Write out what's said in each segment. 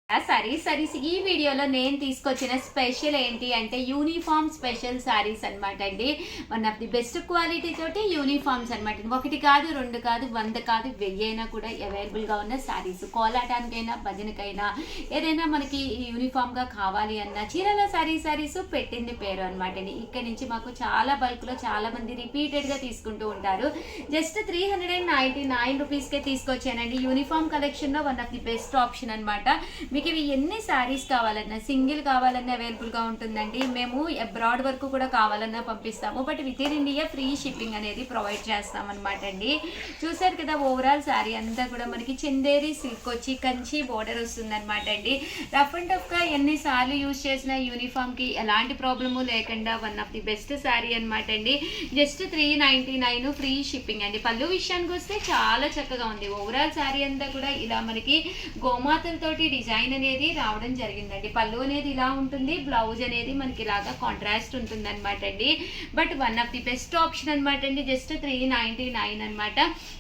సారీస్ ఈ వీడియోలో నేను తీసుకొచ్చిన స్పెషల్ ఏంటి అంటే యూనిఫామ్ స్పెషల్ సారీస్ అనమాట అండి. One of the best quality తోటి యూనిఫామ్స్ అనమాట. ఒకటి కాదు, రెండు కాదు, 100 కాదు, 1000 అయినా కూడా అవైలబుల్గా ఉన్న సారీస్. కోలాటానికైనా భజనకైనా ఏదైనా మనకి యూనిఫామ్గా కావాలి అన్న చీరల సారీస్ పెట్టింది పేరు అనమాట అండి. ఇక్కడ నుంచి మాకు చాలా బల్క్లో చాలా మంది రిపీటెడ్గా తీసుకుంటూ ఉంటారు. జస్ట్ 399 రూపీస్కే తీసుకొచ్చానండి. యూనిఫామ్ కలెక్షన్లో one of the best option అనమాట. మీకు ఇవి ఎన్ని శారీస్ కావాలన్నా, సింగిల్ కావాలన్నా అవైలబుల్గా ఉంటుందండి. మేము అబ్రాడ్ వరకు కూడా కావాలన్నా పంపిస్తాము. But with in India free shipping అనేది ప్రొవైడ్ చేస్తాం అనమాట అండి. చూసారు కదా, ఓవరాల్ శారీ అంతా కూడా మనకి చందేరి సిల్క్ వచ్చి కంచి బోర్డర్ వస్తుంది అనమాట అండి. రఫ్ అండ్ టఫ్గా ఎన్నిసార్లు యూజ్ చేసిన యూనిఫామ్కి ఎలాంటి ప్రాబ్లము లేకుండా one of the best sari అనమాట అండి. జస్ట్ 399 ఫ్రీ షిప్పింగ్ అండి. పళ్ళు విషయానికి వస్తే చాలా చక్కగా ఉంది. ఓవరాల్ శారీ అంతా కూడా ఇలా మనకి గోమాతలతోటి డిజైన్ అనేది రావడం జరిగిందండి. పళ్ళు అనేది ఇలా ఉంటుంది, బ్లౌజ్ అనేది మనకి ఇలాగా కాంట్రాస్ట్ ఉంటుంది అనమాట అండి. But one of the best option అనమాట అండి. జస్ట్ 399 అనమాట.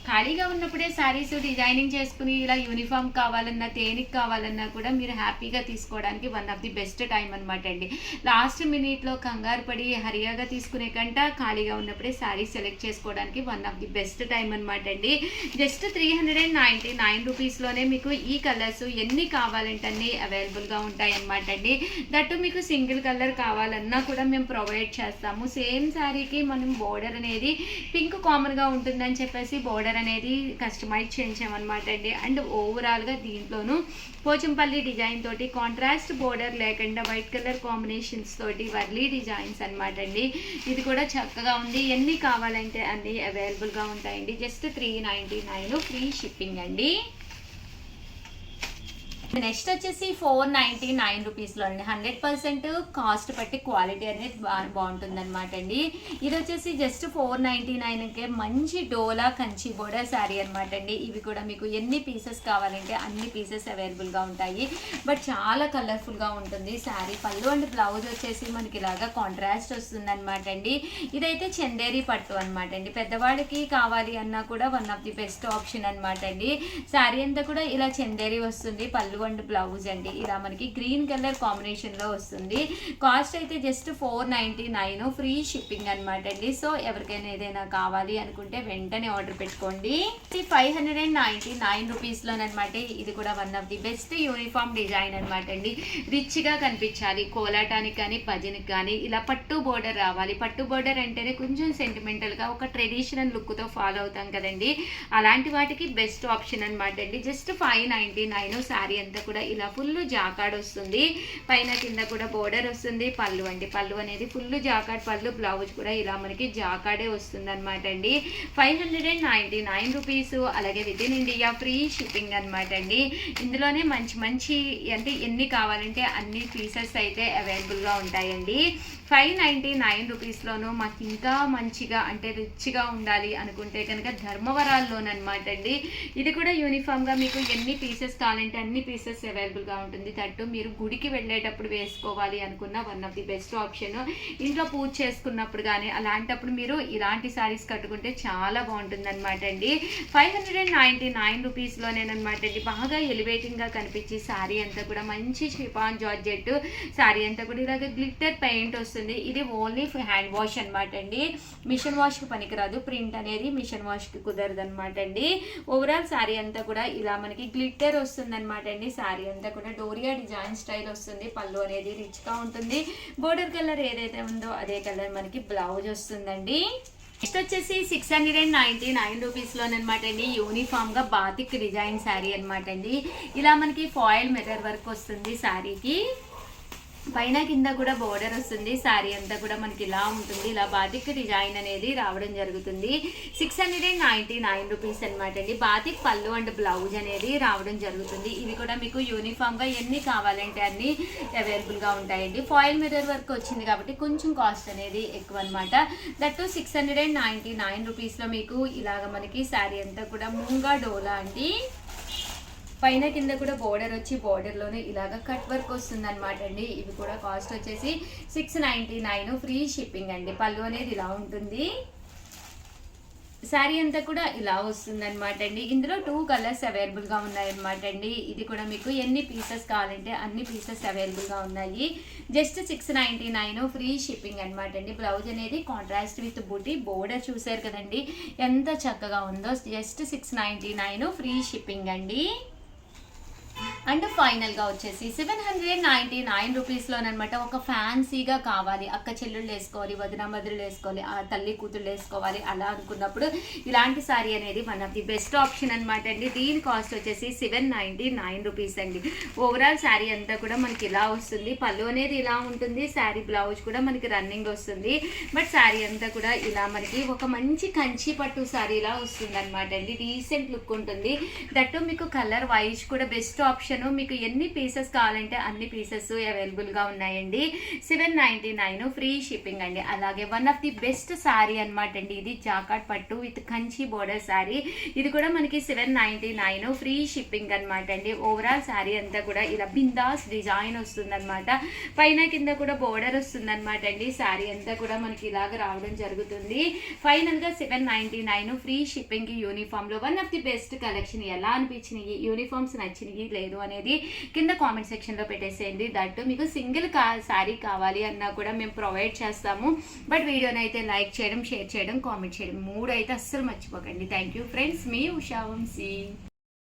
ఖాళీగా ఉన్నప్పుడే శారీస్ డిజైనింగ్ చేసుకుని ఇలా యూనిఫామ్ కావాలన్నా, తేనికి కావాలన్నా కూడా మీరు హ్యాపీగా తీసుకోవడానికి one of the best time అనమాట అండి. లాస్ట్ మినిట్లో కంగారు పడి హరియాగా తీసుకునే కంట ఖాళీగా ఉన్నప్పుడే శారీ సెలెక్ట్ చేసుకోవడానికి one of the best time అనమాట అండి. జస్ట్ 399 రూపీస్లోనే మీకు ఈ కలర్స్ ఎన్ని కావాలంటే అన్ని అవైలబుల్గా ఉంటాయి అనమాట అండి. దట్టు మీకు సింగిల్ కలర్ కావాలన్నా కూడా మేము ప్రొవైడ్ చేస్తాము. సేమ్ శారీకి మనం బోర్డర్ అనేది పింక్ కామన్గా ఉంటుందని చెప్పేసి బోర్డర్ అనేది కస్టమైజ్ చేయించామన్నమాట అండి. అండ్ ఓవరాల్గా దీంట్లోనూ పోచంపల్లి డిజైన్ తోటి కాంట్రాస్ట్ బోర్డర్ లేకుండా వైట్ కలర్ కాంబినేషన్స్ తోటి వర్లీ డిజైన్స్ అనమాట అండి. ఇది కూడా చక్కగా ఉంది. ఎన్ని కావాలంటే అన్ని అవైలబుల్గా ఉంటాయండి. జస్ట్ 399 ఫ్రీ షిప్పింగ్ అండి. నెక్స్ట్ వచ్చేసి 499 రూపీస్లో అండి. 100% కాస్ట్ బట్టి క్వాలిటీ అనేది బాగుంటుంది అనమాట అండి. ఇది వచ్చేసి జస్ట్ 499కే మంచి డోలా కంచి బోర్డర్ శారీ అనమాట అండి. ఇవి కూడా మీకు ఎన్ని పీసెస్ కావాలంటే అన్ని పీసెస్ అవైలబుల్గా ఉంటాయి. బట్ చాలా కలర్ఫుల్గా ఉంటుంది శారీ. పళ్ళు అండ్ బ్లౌజ్ వచ్చేసి మనకి ఇలాగా కాంట్రాస్ట్ వస్తుంది అనమాట అండి. ఇదైతే చందేరి పట్టు అనమాట అండి. పెద్దవాడికి కావాలి అన్నా కూడా one of the best option అనమాట అండి. శారీ అంతా కూడా ఇలా చందేరి వస్తుంది. పళ్ళు అండ్ బ్లౌజ్ అండి ఇలా మనకి గ్రీన్ కలర్ కాంబినేషన్ లో వస్తుంది. కాస్ట్ అయితే జస్ట్ 499 ఫ్రీ షిప్పింగ్ అనమాట అండి. సో ఎవరికైనా ఏదైనా కావాలి అనుకుంటే వెంటనే ఆర్డర్ పెట్టుకోండి. 599 రూపీస్ లోనమాట. ఇది కూడా one of the best uniform design అనమాట అండి. రిచ్ గా కనిపించాలి, కోలాటానికి కానీ భజనకి కానీ ఇలా పట్టు బోర్డర్ రావాలి. పట్టు బోర్డర్ అంటేనే కొంచెం సెంటిమెంటల్ గా ఒక ట్రెడిషనల్ లుక్ తో ఫాలో అవుతాం కదండి. అలాంటి వాటికి బెస్ట్ ఆప్షన్ అనమాట అండి. జస్ట్ 599 శారీ అంతా కూడా ఇలా ఫుల్ జాకాడ్ వస్తుంది. పైన కింద కూడా బోర్డర్ వస్తుంది. పళ్ళు అండి, పళ్ళు అనేది ఫుల్ జాకాడ్ పళ్ళు. బ్లౌజ్ కూడా ఇలా మనకి జాకాడే వస్తుంది అనమాట అండి. 599 రూపీస్. అలాగే with in India free shipping అనమాట అండి. ఇందులోనే మంచి మంచి అంటే ఎన్ని కావాలంటే అన్ని పీసెస్ అయితే అవైలబుల్గా ఉంటాయండి. 599 రూపీస్లోనూ మాకు ఇంకా మంచిగా అంటే రిచ్గా ఉండాలి అనుకుంటే కనుక ధర్మవరాల్లోనమాట అండి. ఇది కూడా యూనిఫామ్గా మీకు ఎన్ని పీసెస్ కావాలంటే అన్ని పీసెస్ అవైలబుల్గా ఉంటుంది. తట్టు మీరు గుడికి వెళ్ళేటప్పుడు వేసుకోవాలి అనుకున్న one of the best option. ఇంట్లో పూజ చేసుకున్నప్పుడు కానీ అలాంటప్పుడు మీరు ఇలాంటి శారీస్ కట్టుకుంటే చాలా బాగుంటుంది అనమాట అండి. 599 రూపీస్లోనేనమాట అండి. బాగా ఎలివేటింగ్గా కనిపించి శారీ అంతా కూడా మంచి షిఫాన్ జార్జెట్ శారీ అంతా కూడా ఇలాగ గ్లిట్టర్ పెయింట్ వస్తుంది. ఇది ఓన్లీ హ్యాండ్ వాష్ అనమాట అండి. మిషన్ వాష్ కి పనికిరాదు. ప్రింట్ అనేది మిషన్ వాష్ కి కుదరదు అనమాట అండి. ఓవరాల్ శారీ అంతా కూడా ఇలా మనకి గ్లిట్టర్ వస్తుంది అనమాట అండి. శారీ అంతా కూడా డోరియా డిజైన్ స్టైల్ వస్తుంది. పళ్ళు అనేది రిచ్ గా ఉంటుంది. బోర్డర్ కలర్ ఏదైతే ఉందో అదే కలర్ మనకి బ్లౌజ్ వస్తుందండి. నెక్స్ట్ వచ్చేసి 699 రూపీస్లోనమాట అండి. యూనిఫామ్గా బాతిక్ డిజైన్ శారీ అనమాట అండి. ఇలా మనకి ఫాయిల్ మిర్రర్ వర్క్ వస్తుంది శారీకి. పైన కింద కూడా బోర్డర్ వస్తుంది. శారీ అంతా కూడా మనకి ఇలా ఉంటుంది. ఇలా బాతిక్ డిజైన్ అనేది రావడం జరుగుతుంది. 699 రూపీస్ అనమాట అండి. బాతిక్ పళ్ళు అండ్ బ్లౌజ్ అనేది రావడం జరుగుతుంది. ఇవి కూడా మీకు యూనిఫామ్గా ఎన్ని కావాలంటే అన్ని అవైలబుల్గా ఉంటాయండి. ఫాయిల్ మిర్రర్ వర్క్ వచ్చింది కాబట్టి కొంచెం కాస్ట్ అనేది ఎక్కువ అనమాట. దట్టు 699 రూపీస్లో మీకు ఇలాగ మనకి శారీ అంతా కూడా మూంగా డోలా అండి. పైన కింద కూడా బోర్డర్ వచ్చి బోర్డర్లోనే ఇలాగ కట్ వర్క్ వస్తుంది అనమాట అండి. ఇవి కూడా కాస్ట్ వచ్చేసి 699 ఫ్రీ షిప్పింగ్ అండి. పళ్ళు అనేది ఇలా ఉంటుంది. శారీ అంతా కూడా ఇలా వస్తుంది అనమాట అండి. ఇందులో 2 కలర్స్ అవైలబుల్గా ఉన్నాయన్నమాట అండి. ఇది కూడా మీకు ఎన్ని పీసెస్ కావాలంటే అన్ని పీసెస్ అవైలబుల్గా ఉన్నాయి. జస్ట్ 699 ఫ్రీ షిప్పింగ్ అనమాట అండి. బ్లౌజ్ అనేది కాంట్రాస్ట్ విత్ బూటీ, బోర్డర్ చూసారు కదండి ఎంత చక్కగా ఉందో. జస్ట్ 699 ఫ్రీ షిప్పింగ్ అండి. అండ్ ఫైనల్గా వచ్చేసి 799 రూపీస్లోనమాట. ఒక ఫ్యాన్సీగా కావాలి, అక్క చెల్లెళ్ళు వేసుకోవాలి, వదిన మధులు వేసుకోవాలి, ఆ తల్లి కూతుళ్ళు వేసుకోవాలి అలా అనుకున్నప్పుడు ఇలాంటి శారీ అనేది one of the best option అనమాట అండి. దీని కాస్ట్ వచ్చేసి 799 రూపీస్ అండి. ఓవరాల్ శారీ అంతా కూడా మనకి ఇలా వస్తుంది. పళ్ళు అనేది ఇలా ఉంటుంది, శారీ బ్లౌజ్ కూడా మనకి రన్నింగ్ వస్తుంది. బట్ శారీ అంతా కూడా ఇలా మనకి ఒక మంచి కంచి పట్టు శారీ ఇలా వస్తుంది అనమాట అండి. డీసెంట్ లుక్ ఉంటుంది. దట్టు మీకు కలర్ వైజ్ కూడా బెస్ట్ ఆప్షన్. మీకు ఎన్ని పీసెస్ కావాలంటే అన్ని పీసెస్ అవైలబుల్గా ఉన్నాయండి. 799 ఫ్రీ షిప్పింగ్ అండి. అలాగే one of the best sari అనమాట అండి. ఇది జాకాట్ పట్టు విత్ కంచి బోర్డర్ శారీ. ఇది కూడా మనకి 799 ఫ్రీ షిప్పింగ్ అనమాట అండి. ఓవరాల్ శారీ అంతా కూడా ఇలా బిందాస్ డిజైన్ వస్తుంది అనమాట. పైన కింద కూడా బోర్డర్ వస్తుంది అనమాట అండి. శారీ అంతా కూడా మనకి ఇలాగ రావడం జరుగుతుంది. ఫైనల్గా 799 ఫ్రీ షిప్పింగ్. యూనిఫామ్లో one of the best collection. ఎలా అనిపించినాయి, యూనిఫామ్స్ నచ్చినాయి లేదు అనేది కింద కామెంట్ సెక్షన్లో పెట్టేసేయండి. దట్టు మీకు సింగిల్ శారీ కావాలి అన్నా కూడా మేము ప్రొవైడ్ చేస్తాము. బట్ వీడియోని అయితే లైక్ చేయడం, షేర్ చేయడం, కామెంట్ చేయడం 3 అయితే అస్సలు మర్చిపోకండి. థ్యాంక్ యూ ఫ్రెండ్స్, మీ Usha Vamshi.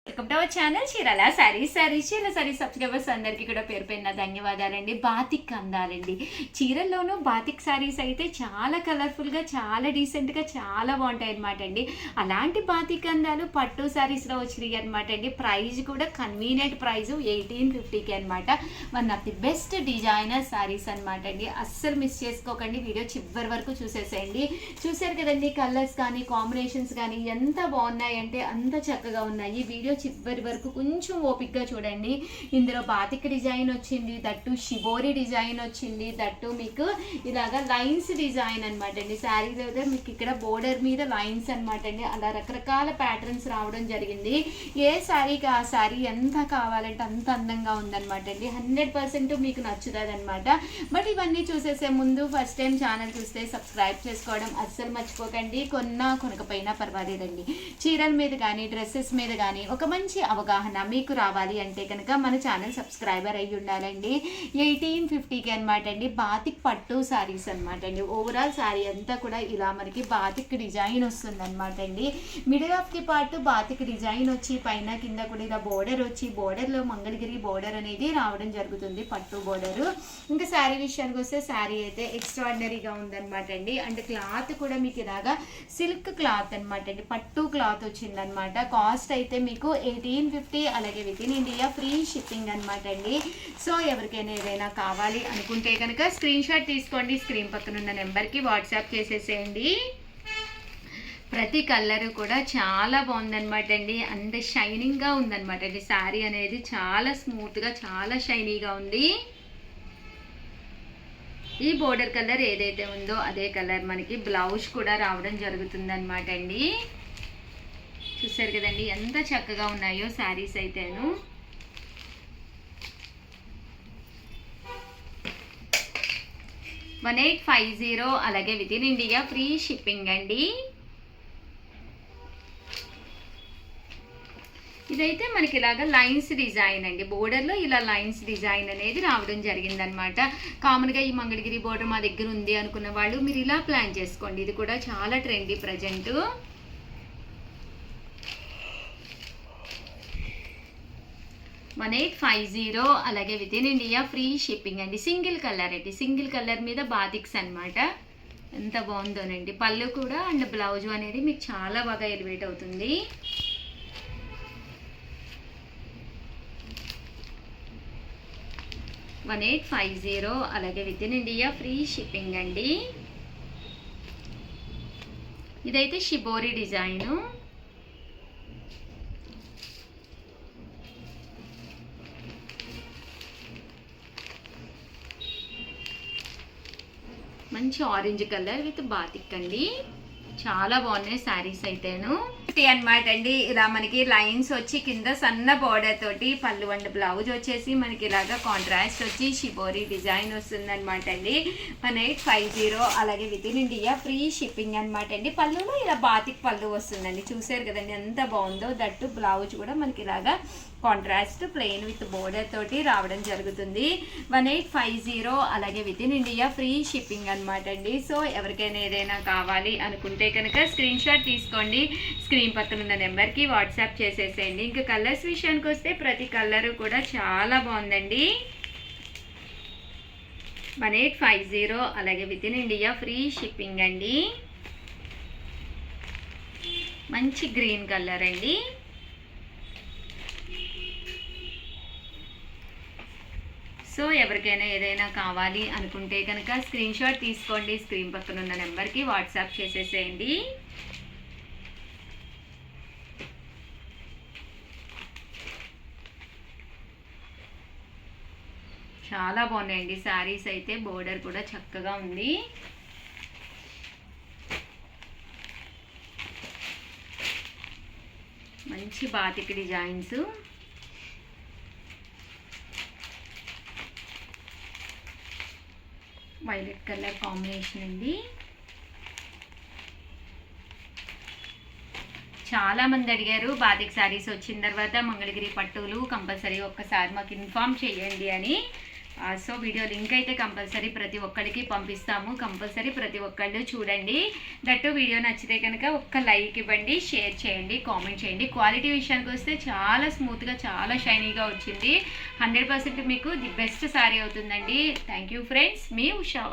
Welcome to our channel Chirala sarees. Chirala sarees subscribers అందరికీ కూడా పేరు పైన ధన్యవాదాలండి. బాతిక్ అందాలండి. చీరల్లోనూ బాతిక్ శారీస్ అయితే చాలా కలర్ఫుల్గా, చాలా డీసెంట్గా, చాలా బాగుంటాయి అనమాట అండి. అలాంటి బాతిక్ అందాలు పట్టు శారీస్లో వచ్చినాయి అనమాట అండి. ప్రైస్ కూడా కన్వీనియంట్ ప్రైస్ 1850కి అనమాట. One of the best designer saris అనమాట అండి. అస్సలు మిస్ చేసుకోకండి. వీడియో చివరి వరకు చూసేసేయండి. చూసారు కదండి, కలర్స్ కానీ కాంబినేషన్స్ కానీ ఎంత బాగున్నాయంటే అంత చక్కగా ఉన్నాయి. వీడియో చివరి వరకు కొంచెం ఓపిక్గా చూడండి. ఇందులో బాతిక్ డిజైన్ వచ్చింది, దట్టు షిబోరి డిజైన్ వచ్చింది, దట్టు మీకు ఇలాగా లైన్స్ డిజైన్ అనమాట అండి. శారీలో మీకు ఇక్కడ బోర్డర్ మీద లైన్స్ అనమాట అండి. అలా రకరకాల ప్యాటర్న్స్ రావడం జరిగింది. ఏ శారీకి ఆ శారీ ఎంత కావాలంటే అంత అందంగా ఉందన్నమాట అండి. 100% మీకు నచ్చుతుంది అనమాట. బట్ ఇవన్నీ చూసేసే ముందు ఫస్ట్ టైం ఛానల్ చూస్తే సబ్స్క్రైబ్ చేసుకోవడం అస్సలు మర్చిపోకండి. కొనకపోయినా పర్వాలేదండి. చీరల మీద కానీ డ్రెస్సెస్ మీద కానీ ఒక మంచి అవగాహన మీకు రావాలి అంటే కనుక మన ఛానల్ సబ్స్క్రైబర్ అయ్యి ఉండాలండి. 1850కి అనమాట అండి. బాతిక్ పట్టు శారీస్ అనమాట అండి. ఓవరాల్ శారీ అంతా కూడా ఇలా మనకి బాతిక్ డిజైన్ వస్తుంది అనమాట అండి. Middle of the part batik design వచ్చి పైన కింద కూడా ఇలా బోర్డర్ వచ్చి, బోర్డర్లో మంగళగిరి బోర్డర్ అనేది రావడం జరుగుతుంది, పట్టు బోర్డరు. ఇంకా శారీ విషయానికి వస్తే శారీ అయితే ఎక్స్ట్రాడినరీగా ఉందన్నమాట అండి. అండ్ క్లాత్ కూడా మీకు ఇలాగా సిల్క్ క్లాత్ అనమాట అండి. పట్టు క్లాత్ వచ్చిందనమాట. కాస్ట్ అయితే మీకు 1850. అలాగే with in India free shipping అనమాట అండి. సో ఎవరికైనా ఏదైనా కావాలి అనుకుంటే కనుక స్క్రీన్ షాట్ తీసుకోండి. స్క్రీన్ పక్కన ఉన్న నెంబర్కి వాట్సాప్ చేసేసేయండి. ప్రతి కలర్ కూడా చాలా బాగుందనమాట అండి. అండ్ షైనింగ్గా ఉందనమాట అండి. శారీ అనేది చాలా స్మూత్గా, చాలా షైనీగా ఉంది. ఈ బోర్డర్ కలర్ ఏదైతే ఉందో అదే కలర్ మనకి బ్లౌజ్ కూడా రావడం జరుగుతుందన్నమాట అండి. చూసారు కదండి ఎంత చక్కగా ఉన్నాయో శారీస్ అయితేను. $1850 అలాగే with in India free shipping అండి. ఇదైతే మనకి ఇలాగా లైన్స్ డిజైన్ అండి. బోర్డర్లో ఇలా లైన్స్ డిజైన్ అనేది రావడం జరిగిందనమాట. కామన్గా ఈ మంగళగిరి బోర్డర్ మా దగ్గర ఉంది అనుకున్న వాళ్ళు మీరు ఇలా ప్లాన్ చేసుకోండి. ఇది కూడా చాలా ట్రెండీ ప్రజెంట్. 1850 అలాగే with in India free shipping అండి. సింగిల్ కలర్ అండి. సింగిల్ కలర్ మీద బాతిక్స్ అనమాట. ఎంత బాగుందోనండి. పళ్ళు కూడా అండ్ బ్లౌజ్ అనేది మీకు చాలా బాగా ఎలివేట్ అవుతుంది. $1850 అలాగే with in India free shipping అండి. ఇదైతే షిబోరి డిజైను. మంచి ఆరెంజ్ కలర్ విత్ బాతిక్ అండి. చాలా బాగున్నాయి శారీస్ అయితేను. అనమాట అండి. ఇలా మనకి లైన్స్ వచ్చి కింద సన్న బార్డర్ తోటి పళ్ళు అండ్ బ్లౌజ్ వచ్చేసి మనకి ఇలాగా కాంట్రాస్ట్ వచ్చి షిబోరి డిజైన్ వస్తుంది అనమాట అండి. 1850 అలాగే with in India free shipping అనమాట అండి. పళ్ళులో ఇలా బాతిక్ పళ్ళు వస్తుందండి, చూసారు కదండి ఎంత బాగుందో. దట్టు బ్లౌజ్ కూడా మనకి ఇలాగా కాంట్రాస్ట్ ప్లెయిన్ విత్ బోర్డర్ తోటి రావడం జరుగుతుంది. 1850 అలాగే with in India free shipping అనమాట అండి. సో ఎవరికైనా ఏదైనా కావాలి అనుకుంటే కనుక స్క్రీన్ షాట్ తీసుకోండి, స్క్రీన్ పక్కన ఉన్న నెంబర్కి వాట్సాప్ చేసేసేయండి. ఇంకా కలర్స్ విషయానికి వస్తే ప్రతి కలర్ కూడా చాలా బాగుందండి. 1850 అలాగే with in India free shipping అండి. మంచి గ్రీన్ కలర్ అండి. సో ఎవరికైనా ఏదైనా కావాలి అనుకుంటే కనుక స్క్రీన్ షాట్ తీసుకోండి, స్క్రీన్ పక్కన ఉన్న నెంబర్కి వాట్సాప్ చేసేసేయండి. చాలా బాగున్నాయండి శారీస్ అయితే, బోర్డర్ కూడా చక్కగా ఉంది. మంచి batik designs. Violet colour combination అండి. చాలా మంది అడిగారు బాతిక్ శారీస్ వచ్చిన తర్వాత మంగళగిరి పట్టులు కంపల్సరీ ఒక్కసారి మాకు ఇన్ఫామ్ చేయండి అని. సో వీడియో లింక్ అయితే కంపల్సరీ ప్రతి ఒక్కరికి పంపిస్తాము, కంపల్సరీ ప్రతి ఒక్కళ్ళు చూడండి. దట్టు వీడియో నచ్చితే కనుక ఒక్క లైక్ ఇవ్వండి, షేర్ చేయండి, కామెంట్ చేయండి. క్వాలిటీ విషయానికి వస్తే చాలా స్మూత్గా చాలా షైనీగా వచ్చింది. 100% మీకు ది బెస్ట్ శారీ అవుతుందండి. థ్యాంక్ యూ ఫ్రెండ్స్, మీ ఉషా.